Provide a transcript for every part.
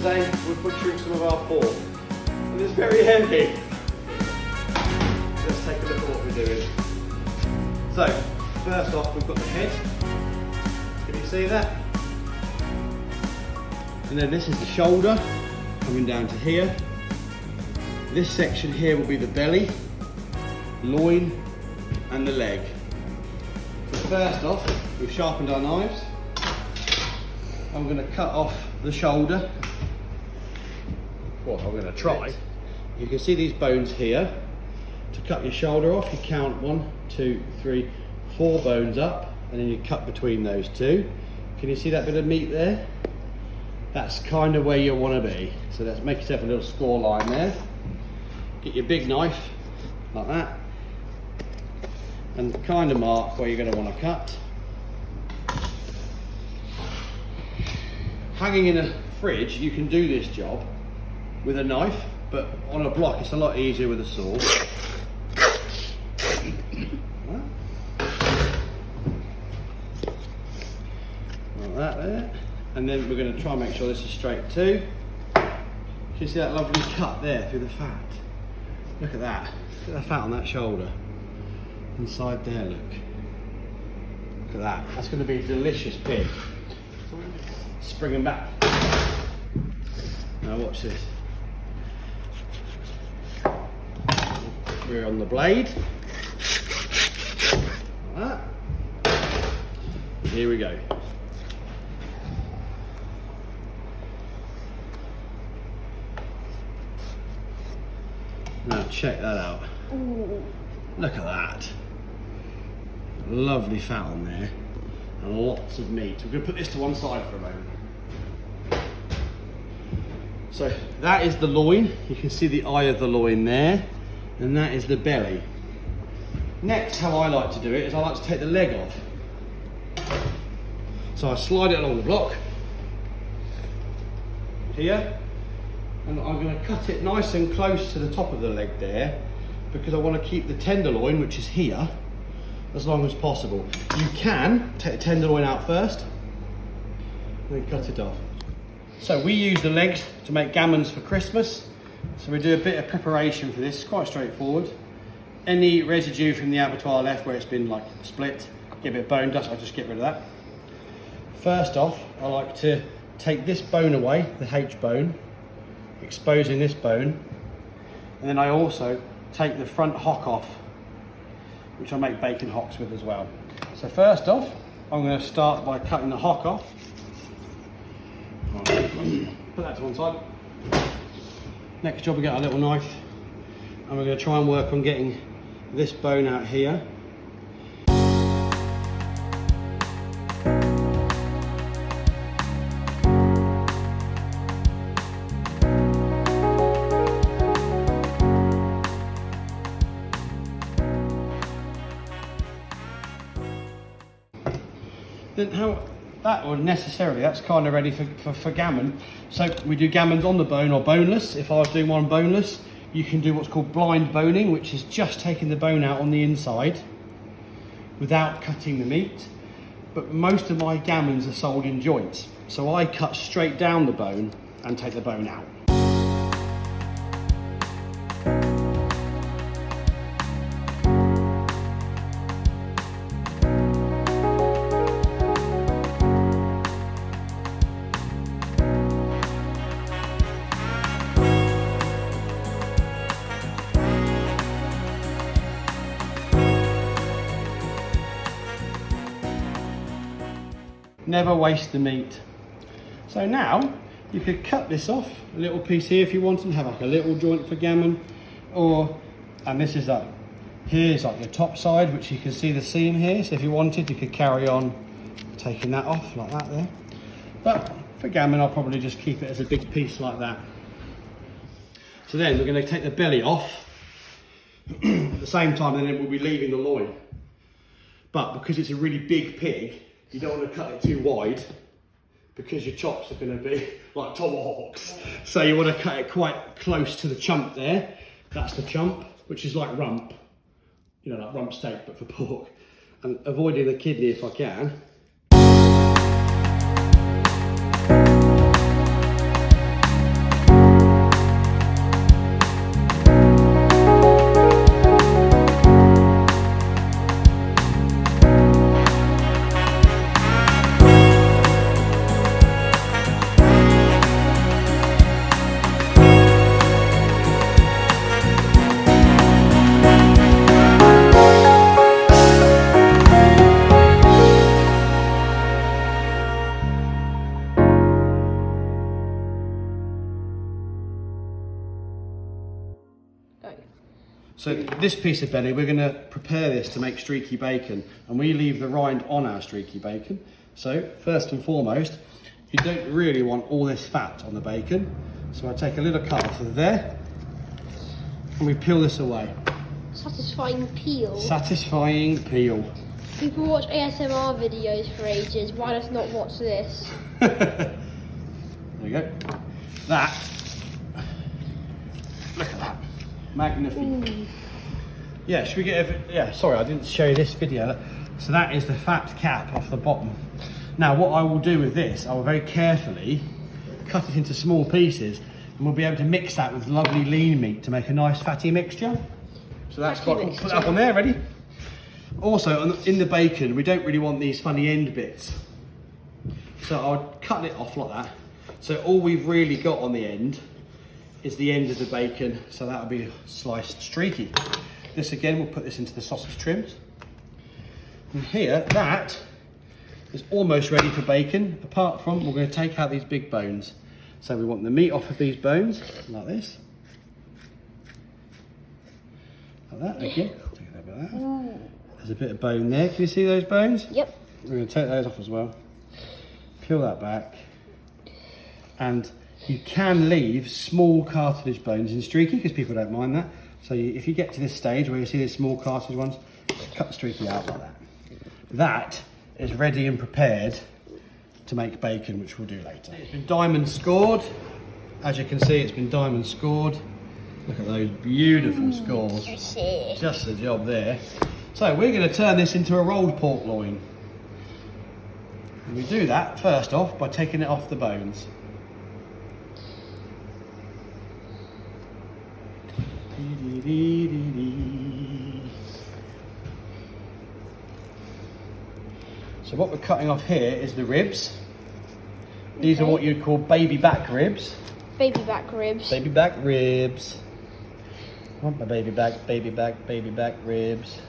today we're butchering some of our pork. And it's very heavy. Let's take a look at what we're doing. So, first off we've got the head. Can you see that? And then this is the shoulder, coming down to here. This section here will be the belly, loin, and the leg. So first off, we've sharpened our knives. I'm going to cut off the shoulder. Well, I'm going to try. You can see these bones here. To cut your shoulder off, you count 1, 2, 3, 4 bones up, and then you cut between those two. Can you see that bit of meat there? That's kind of where you want to be. So let's make yourself a little score line there. Get your big knife, like that, and kind of mark where you're going to want to cut. Hanging in a fridge, you can do this job with a knife, but on a block it's a lot easier with a saw. Like that there. And then we're going to try and make sure this is straight too. Can you see that lovely cut there through the fat? Look at that. Look at the fat on that shoulder. Inside there, look. Look at that. That's going to be a delicious pig. Spring them back. Now watch this. We're on the blade. Like that. Here we go. Now check that out. Ooh. Look at that. Lovely fat on there and lots of meat. We're going to put this to one side for a moment. So that is the loin. You can see the eye of the loin there, and that is the belly. Next, how I like to do it is I like to take the leg off. So I slide it along the block here, and I'm going to cut it nice and close to the top of the leg there, because I want to keep the tenderloin, which is here, as long as possible. You can take the tenderloin out first, and then cut it off. So we use the legs to make gammons for Christmas. So we do a bit of preparation for this, it's quite straightforward. Any residue from the abattoir left where it's been like split, get a bit of bone dust, I'll just get rid of that. First off, I like to take this bone away, the H bone, exposing this bone, and then I also take the front hock off, which I make bacon hocks with as well. So first off, I'm going to start by cutting the hock off. Put that to one side. Next job, we get our little knife, and we're going to try and work on getting this bone out here. Then how that or necessarily that's kind of ready for gammon. So we do gammons on the bone or boneless. If I was doing one boneless, you can do what's called blind boning, which is just taking the bone out on the inside without cutting the meat. But most of my gammons are sold in joints, so I cut straight down the bone and take the bone out. Never waste the meat. So now you could cut this off, a little piece here if you want, and have like a little joint for gammon, and this is like, here's like your top side, which you can see the seam here, so if you wanted you could carry on taking that off like that there. But for gammon I'll probably just keep it as a big piece like that. So then we're going to take the belly off at the same time, and then we'll be leaving the loin. But because it's a really big pig, you don't want to cut it too wide, because your chops are going to be like tomahawks. So you want to cut it quite close to the chump there. That's the chump, which is like rump. You know, like rump steak, but for pork. And avoiding the kidney if I can. So this piece of belly, we're going to prepare this to make streaky bacon, and we leave the rind on our streaky bacon. So first and foremost, you don't really want all this fat on the bacon. So I take a little cut off of there, and we peel this away. Satisfying peel. Satisfying peel. People watch ASMR videos for ages. Why does not watch this? There you go. That. Look at that. Magnificent. Yeah, should we get yeah, sorry, I didn't show you this video. So that is the fat cap off the bottom. Now what I will do with this, I will very carefully cut it into small pieces, and we'll be able to mix that with lovely lean meat to make a nice fatty mixture. So that's got, put that up on there, ready? Also, in the bacon, we don't really want these funny end bits. So I'll cut it off like that. So all we've really got on the end is the end of the bacon. So that'll be sliced streaky. This again, we'll put this into the sausage trims. And here, that is almost ready for bacon. Apart from, we're going to take out these big bones. So we want the meat off of these bones, like this. Like that, okay. Take a bit of that. There's a bit of bone there. Can you see those bones? Yep. We're going to take those off as well. Peel that back. And you can leave small cartilage bones in streaky because people don't mind that. So if you get to this stage where you see these small cartilage ones, just cut the streaky out like that. That is ready and prepared to make bacon, which we'll do later. It's been diamond scored. As you can see, it's been diamond scored. Look at those beautiful scores. Just the job there. So we're going to turn this into a rolled pork loin. And we do that first off by taking it off the bones. So what we're cutting off here is the ribs. These are what you'd call baby back ribs. Baby back ribs. Baby back ribs. I want my baby back, baby back, baby back ribs.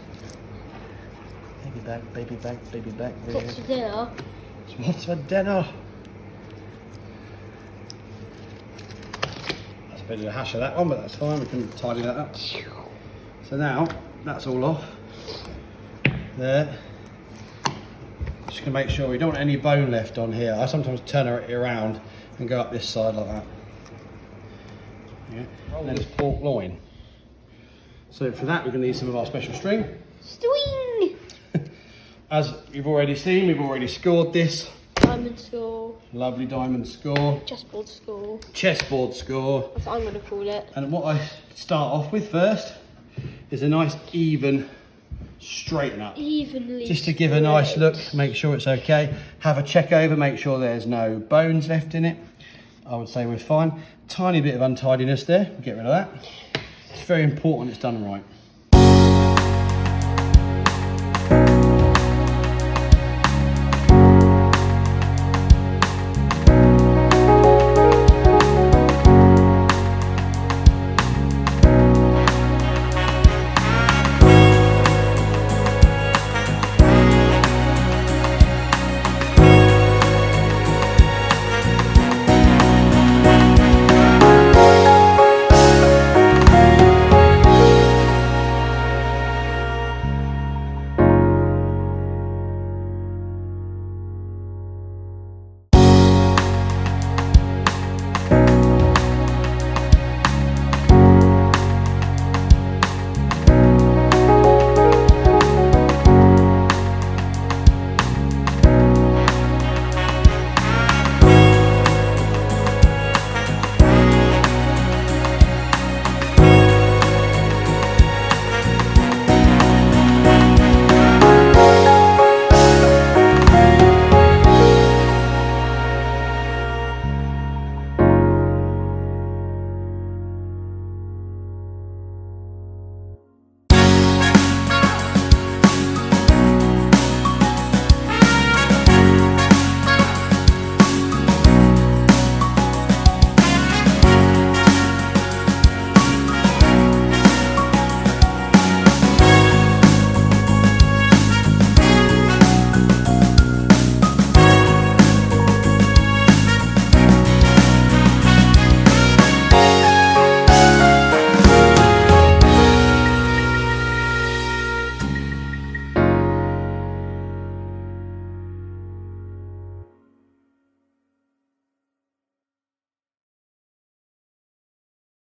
Baby back, baby back, baby back ribs. What's for dinner? What's for dinner? That's a bit of a hash of that one, but that's fine. We can tidy that up. So now that's all off. There. Just gonna make sure we don't want any bone left on here. I sometimes turn it around and go up this side like that. Yeah. And then it's pork loin. So for that, we're going to need some of our special string. String! As you've already seen, we've already scored this. Diamond score. Lovely diamond score. Chessboard score. Chessboard score. That's what I'm going to call it. And what I start off with first is a nice even straighten up. Evenly. Just to give a nice look, make sure it's okay. Have a check over, make sure there's no bones left in it. I would say we're fine. Tiny bit of untidiness there, we'll get rid of that. It's very important it's done right.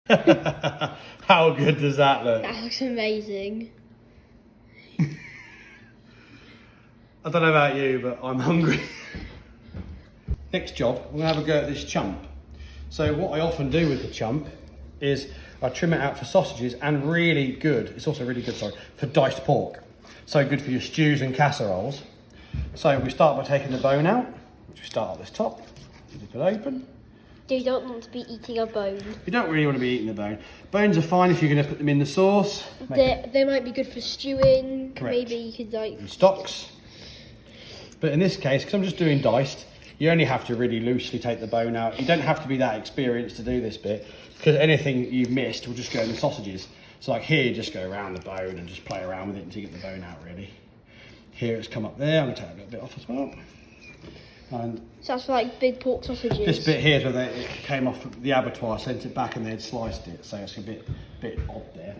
How good does that look? That looks amazing. I don't know about you, but I'm hungry. Next job, I'm gonna have a go at this chump. So what I often do with the chump is I trim it out for sausages and really good, it's also really good, sorry, for diced pork. So good for your stews and casseroles. So we start by taking the bone out, which we start at this top, zip it open. You don't want to be eating a bone. You don't really want to be eating the bone. Bones are fine if you're going to put them in the sauce. They might be good for stewing. Correct. Maybe you could like... And stocks. But in this case, because I'm just doing diced, you only have to really loosely take the bone out. You don't have to be that experienced to do this bit, because anything you've missed will just go in the sausages. So like here, you just go around the bone and just play around with it until you get the bone out really. Here it's come up there, I'm going to take a little bit off as well. And so that's for like big pork sausages. this bit here is where it came off the abattoir, sent it back and they'd sliced it, so it's a bit odd there.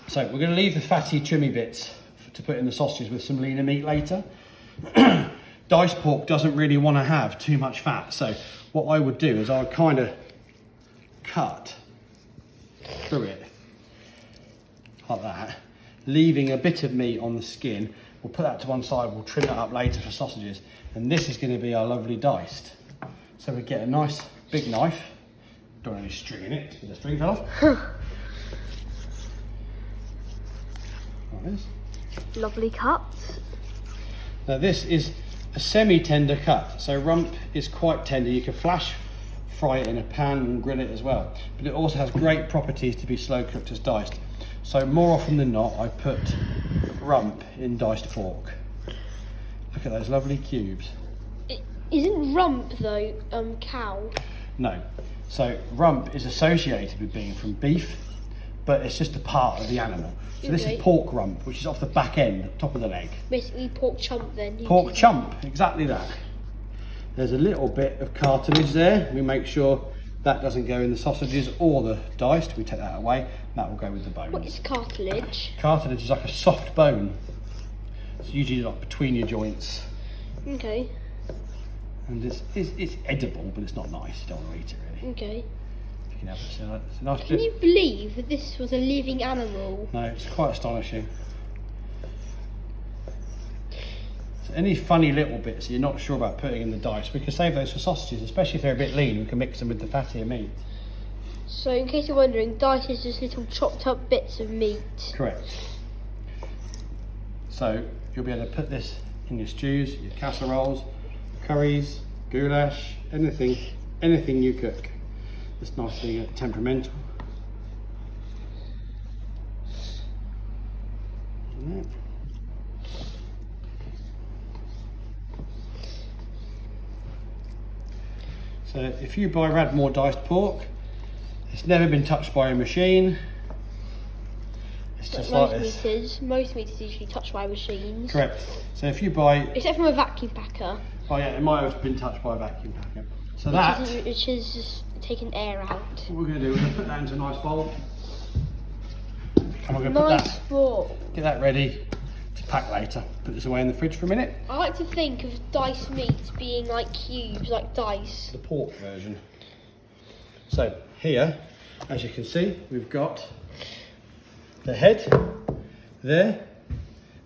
So we're going to leave the fatty trimmy bits to put in the sausages with some leaner meat later. Diced pork doesn't really want to have too much fat, so what I would do is I would kind of cut through it like that, leaving a bit of meat on the skin. We'll put that to one side, we'll trim that up later for sausages, and this is going to be our lovely diced. So we get a nice big knife, don't have any string in it, the string fell off. Like this. Lovely cut. Now this is a semi-tender cut, so rump is quite tender. You can flash fry it in a pan and grill it as well, but it also has great properties to be slow cooked as diced. So more often than not, I put rump in diced pork. Look at those lovely cubes. Isn't rump though cow? No. So rump is associated with being from beef, but it's just a part of the animal. So this is pork rump, which is off the back end, top of the leg. Basically pork chump then. Pork chump, exactly that. There's a little bit of cartilage there. We make sure that doesn't go in the sausages or the diced. We take that away. That will go with the bones. What is cartilage? Cartilage is like a soft bone. It's usually like between your joints. Okay. And it's edible, but it's not nice. You don't want to eat it really. Okay. You can have it. So it's a nice Can bit. you believe that this was a living animal? No, it's quite astonishing. So any funny little bits you're not sure about putting in the dice, we can save those for sausages, especially if they're a bit lean. We can mix them with the fattier meat. So in case you're wondering, dice is just little chopped up bits of meat. Correct. So you'll be able to put this in your stews, your casseroles, curries, goulash, anything you cook. It's nice being temperamental. Like that. So if you buy Radmore diced pork, it's never been touched by a machine. It's just like this. Most meat is usually touched by machines. Correct. So if you buy... Except from a vacuum packer. Oh yeah, it might have been touched by a vacuum packer. So which is just taking air out. What we're going to do, we're going to put that into a nice bowl. And we're going to Nice bowl. get that ready to pack later. Put this away in the fridge for a minute. I like to think of diced meats being like cubes, like dice. The pork version. So here, as you can see, we've got the head there.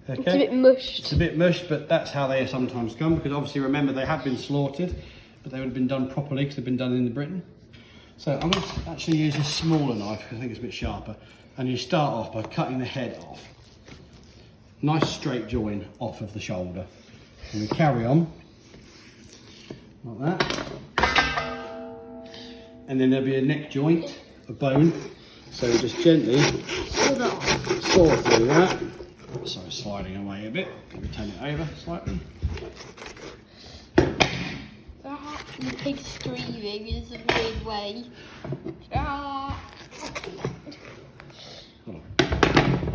Okay. It's a bit mushed. It's a bit mushed, but that's how they sometimes come, because obviously remember they have been slaughtered, but they would have been done properly because they've been done in Britain. So I'm going to actually use a smaller knife because I think it's a bit sharper. And you start off by cutting the head off. Nice straight join off of the shoulder. And we carry on like that. And then there'll be a neck joint, a bone. So we just gently saw through that. Sorry, sliding away a bit. Let me turn it over slightly. The pig screaming in a weird way. I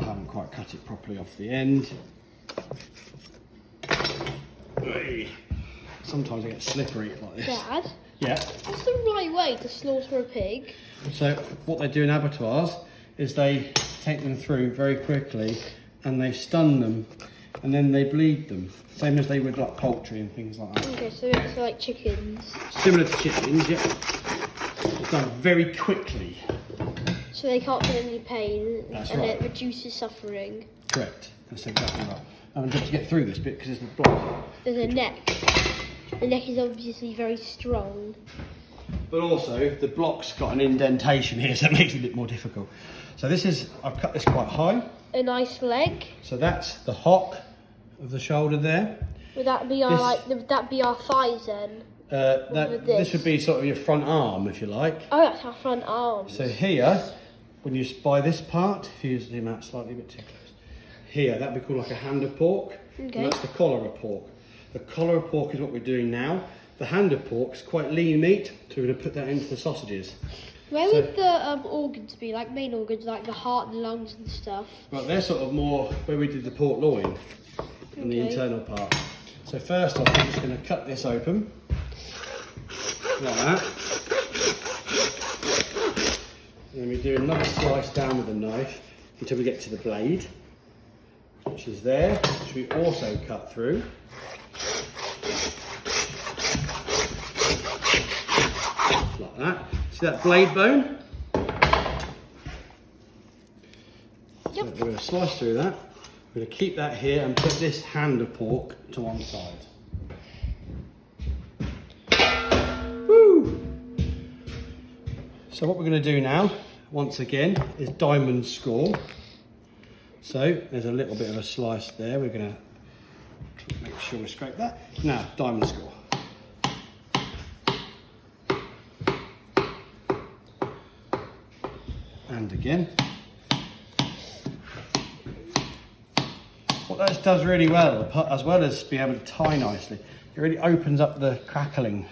haven't quite cut it properly off the end. Sometimes I get slippery like this. Dad? Yeah. What's the right way to slaughter a pig? So what they do in abattoirs is they take them through very quickly and they stun them and then they bleed them. Same as they would like poultry and things like that. Okay, so it's like chickens. Similar to chickens, yeah. It's done very quickly. So they can't feel any pain. That's and right. it reduces suffering. Correct. That's exactly right. I'm going to get through this bit because it's the block. There's a neck. The neck is obviously very strong. But also, the block's got an indentation here, so it makes it a bit more difficult. So this is, I've cut this quite high. A nice leg. So that's the hock of the shoulder there. Would that be our would that be our thighs then? This would be sort of your front arm, if you like. Oh, that's our front arm. So here, when you buy this part, if you zoom out slightly a bit too close, here, that'd be called like a hand of pork. Okay. And that's the collar of pork. The collar of pork is what we're doing now. The hand of pork is quite lean meat, so we're going to put that into the sausages. Where would the organs be? Like main organs, like the heart and lungs and stuff? Right, they're sort of more where we did the pork loin and the internal part. So first off, I'm just going to cut this open, like that. And then we do another slice down with the knife until we get to the blade, which is there, which we also cut through. Like that. See that blade bone? Yep. So we're going to slice through that. We're going to keep that here and put this hand of pork to one side. Woo! So what we're going to do now, once again, is diamond score. So there's a little bit of a slice there. We're going to make sure we scrape that. Now, diamond score. And again. What that does really well, as well as being able to tie nicely, it really opens up the crackling.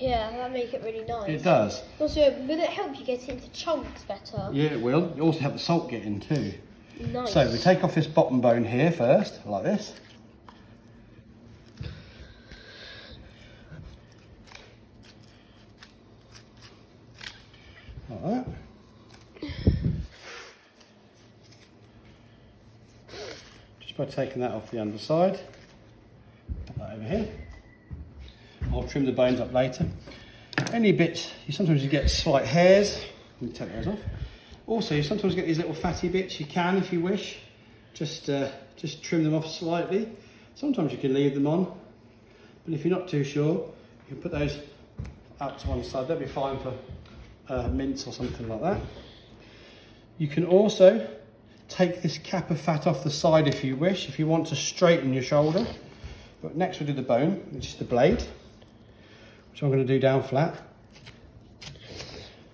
Yeah, that make it really nice. It does. Also, will it help you get into chunks better? Yeah, it will. It also help the salt get in too. Nice. So we take off this bottom bone here first, like this. Like that. Just by taking that off the underside. Put that over here. I'll trim the bones up later. Any bits, sometimes you get slight hairs. Let me take those off. Also, you sometimes get these little fatty bits. You can, if you wish, just trim them off slightly. Sometimes you can leave them on, but if you're not too sure, you can put those out to one side. That'd be fine for mince or something like that. You can also take this cap of fat off the side if you wish, if you want to straighten your shoulder. But next we'll do the bone, which is the blade, which I'm going to do down flat,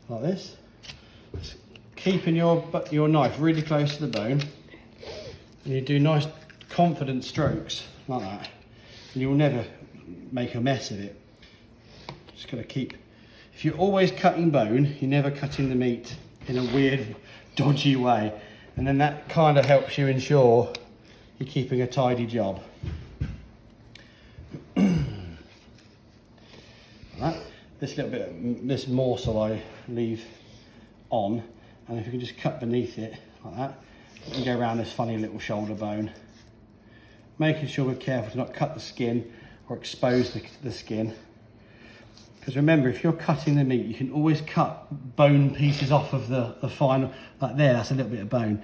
like this. Keeping your knife really close to the bone, and you do nice confident strokes like that, and you'll never make a mess of it. Just got to keep, if you're always cutting bone, you're never cutting the meat in a weird dodgy way, and then that kind of helps you ensure you're keeping a tidy job. Like that. This little bit, this morsel I leave on. And if you can just cut beneath it like that, you can go around this funny little shoulder bone. Making sure we're careful to not cut the skin or expose the skin. Because remember, if you're cutting the meat, you can always cut bone pieces off of the final, like there, that's a little bit of bone.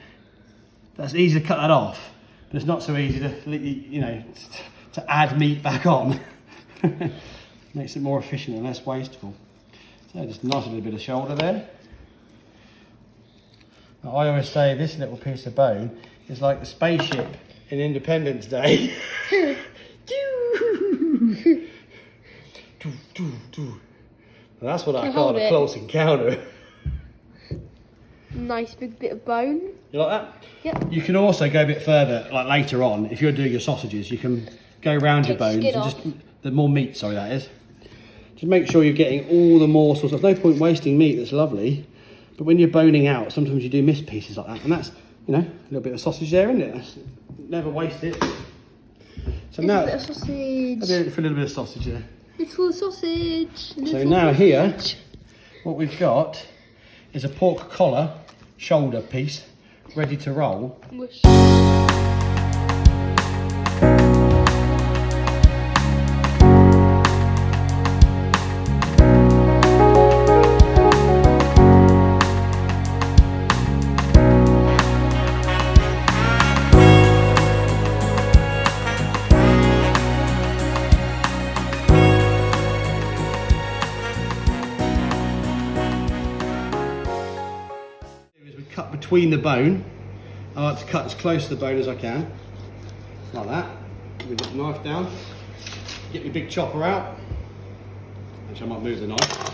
That's easy to cut that off, but it's not so easy to, to add meat back on. Makes it more efficient and less wasteful. So just a nice little bit of shoulder there. Now, I always say this little piece of bone is like the spaceship in Independence Day. Well, that's what I call a close encounter. Nice big bit of bone. You like that? Yep. You can also go a bit further, like later on, if you're doing your sausages, you can go around your bones and just the more meat, sorry, that is. Just make sure you're getting all the morsels. There's no point wasting meat that's lovely. But when you're boning out, sometimes you do miss pieces like that. And that's, a little bit of sausage there, isn't it? Never waste it. So now, a bit of sausage. I'll do it for a little bit of sausage there. Little sausage. So now here, what we've got is a pork collar shoulder piece ready to roll. Mush. cut between the bone. I like to cut as close to the bone as I can, like that. We get the knife down, get your big chopper out. Actually, I might move the knife.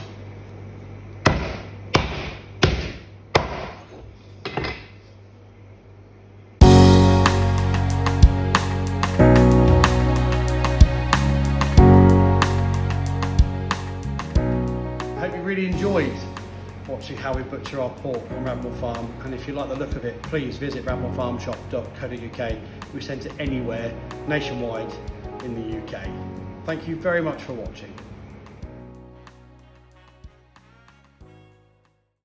I hope you really enjoyed watching how we butcher our pork on Ramble Farm, and if you like the look of it, please visit ramblefarmshop.co.uk. We send it anywhere nationwide in the UK. Thank you very much for watching.